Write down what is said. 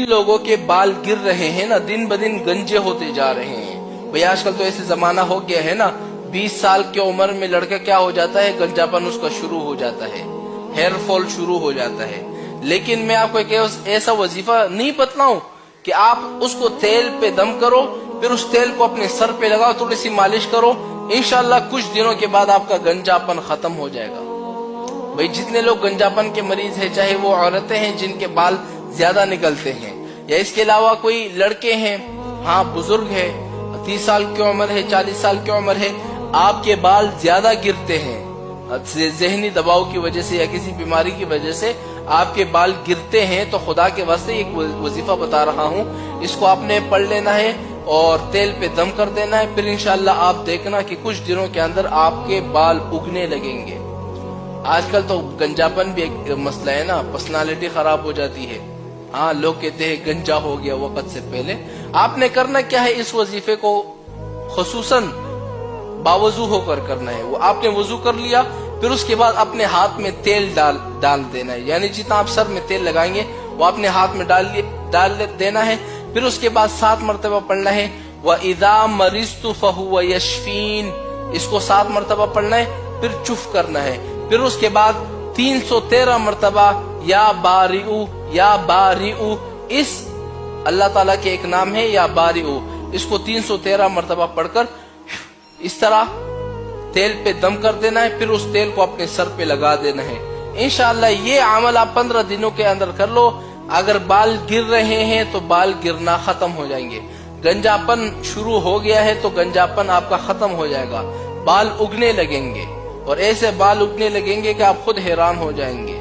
لوگوں کے بال گر رہے ہیں نا، دن بدن گنجے ہوتے جا رہے ہیں بھئی۔ آج کل تو ایسے زمانہ ہو گیا ہے نا، 20 سال کی عمر میں لڑکا کیا ہو جاتا ہے، گنجاپن اس کا شروع ہو جاتا ہے، ہیئر فال شروع ہو جاتا ہے۔ لیکن میں آپ کو ایک ایسا وظیفہ نہیں بتلاؤں کہ آپ اس کو تیل پہ دم کرو، پھر اس تیل کو اپنے سر پہ لگاؤ، تھوڑی سی مالش کرو، انشاءاللہ کچھ دنوں کے بعد آپ کا گنجاپن ختم ہو جائے گا۔ بھئی جتنے لوگ گنجاپن کے مریض ہیں، چاہے وہ عورتیں ہیں جن کے بال زیادہ نکلتے ہیں، یا اس کے علاوہ کوئی لڑکے ہیں، ہاں بزرگ ہے، 30 سال کی عمر ہے، 40 سال کی عمر ہے، آپ کے بال زیادہ گرتے ہیں، ذہنی دباؤ کی وجہ سے یا کسی بیماری کی وجہ سے آپ کے بال گرتے ہیں، تو خدا کے واسطے ایک وظیفہ بتا رہا ہوں، اس کو آپ نے پڑھ لینا ہے اور تیل پہ دم کر دینا ہے، پھر انشاءاللہ آپ دیکھنا کہ کچھ دنوں کے اندر آپ کے بال اگنے لگیں گے۔ آج کل تو گنجاپن بھی ایک مسئلہ ہے نا، پرسنالٹی خراب ہو جاتی ہے، ہاں لوگ کہتے ہیں گنجا ہو گیا وقت سے پہلے۔ آپ نے کرنا کیا ہے، اس وظیفے کو خصوصاً باوضو ہو کر کرنا ہے۔ وہ آپ نے وضو کر لیا، پھر اس کے بعد اپنے ہاتھ میں تیل ڈال دینا ہے، یعنی جتنا آپ سر میں تیل لگائیں گے وہ اپنے ہاتھ میں ڈال دینا ہے، پھر اس کے بعد 7 مرتبہ پڑھنا ہے وَإِذَا مَرِضْتُ فَهُوَ يَشْفِينِ، اس کو 7 مرتبہ پڑھنا ہے، پھر چف کرنا ہے، پھر اس کے بعد 313 مرتبہ یا بارئو یا بارئو، اس اللہ تعالیٰ کے ایک نام ہے یا بارئو، اس کو 313 مرتبہ پڑھ کر اس طرح تیل پہ دم کر دینا ہے، پھر اس تیل کو اپنے سر پہ لگا دینا ہے۔ انشاءاللہ یہ عمل آپ 15 دنوں کے اندر کر لو، اگر بال گر رہے ہیں تو بال گرنا ختم ہو جائیں گے، گنجاپن شروع ہو گیا ہے تو گنجاپن آپ کا ختم ہو جائے گا، بال اگنے لگیں گے، اور ایسے بال اگنے لگیں گے کہ آپ خود حیران ہو جائیں گے۔